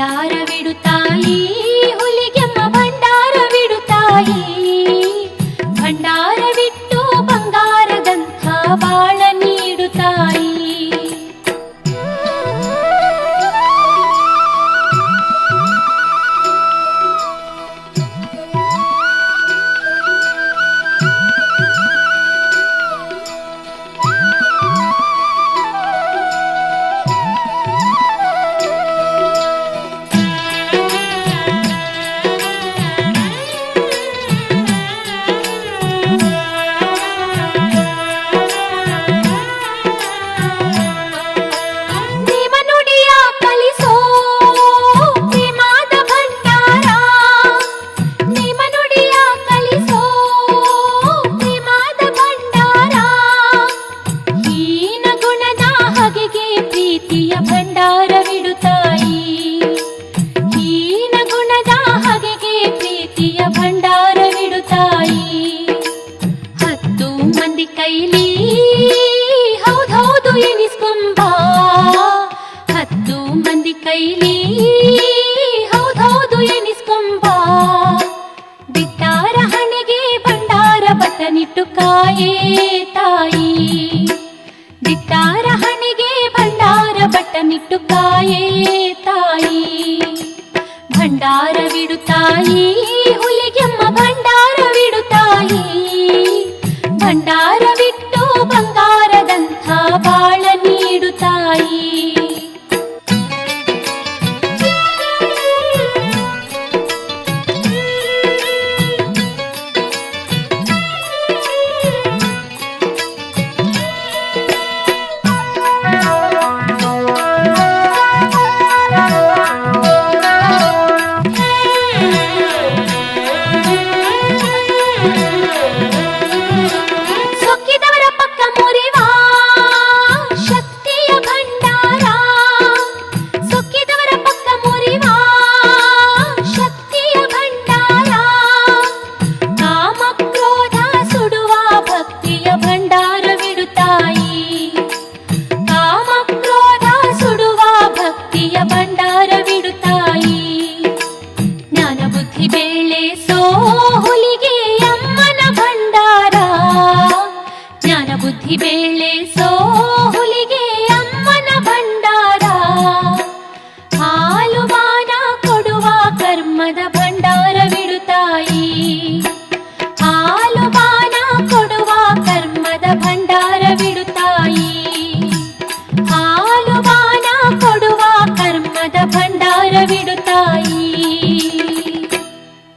ಭಂಡಾರವಿಡುತ್ತಾಯಿ ಹುಲಿಗೆಮ್ಮ ಭಂಡಾರವಿಡುತ್ತಾಯಿ. ಭಂಡಾರವಿಟ್ಟು ಬಂಗಾರದಂಥ ಬಾಳ ನೀಡುತ್ತಾಯಿ. ಭಂಡಾರವಿಡುತ್ತಾಯಿ ಹೀನ ಗುಣದ ಹಗೆಗೆ ಪ್ರೀತಿಯ ಭಂಡಾರವಿಡುತ್ತಾಯಿ. 10 ಮಂದಿ ಕೈಲಿ ಹೌದೌದು ಎನಿಸ್ಕೊಂಬ. 10 ಮಂದಿ ಕೈಲಿ ಹೌದೌದು ಎನಿಸ್ಕೊಂಬ. ಬಿಟ್ಟಾರ ಹಣೆಗೆ ಭಂಡಾರ ಬಟನಿಟ್ಟು ಕಾಯೇ ತಾಯಿ. ಬಿಟ್ಟಾರ ಹಣೆಗೆ ಭಂಡಾರ ಬಟನಿಟ್ಟು ಕಾಯೇ ತಾಯಿ. ಭಂಡಾರವಿಡುತ್ತಾಯಿ ಹುಲಿಗೆಮ್ಮ ಭಂಡಾರವಿಡುತ್ತಾಯಿ. ಭಂಡಾರವಿಟ್ಟು ಬಂಗಾರದಂಥ ಬಾಳ ನೀಡುತ್ತಾಯಿ. ಭಂಡಾರವಿಡುತ್ತಾಯಿ ಜ್ಞಾನ ಬುದ್ಧಿ ಬೆಳೆಸೋ ಹುಲಿಗೆ ಅಮ್ಮನ ಭಂಡಾರ. ಜ್ಞಾನ ಬುದ್ಧಿ ಬೆಳೆಸೋ ಹುಲಿಗೆ ಅಮ್ಮನ ಭಂಡಾರ. ಹಾಲು ಬಾನ ಕೊಡುವ ಕರ್ಮದ ಭಂಡಾರವಿಡುತ್ತಾಯಿ.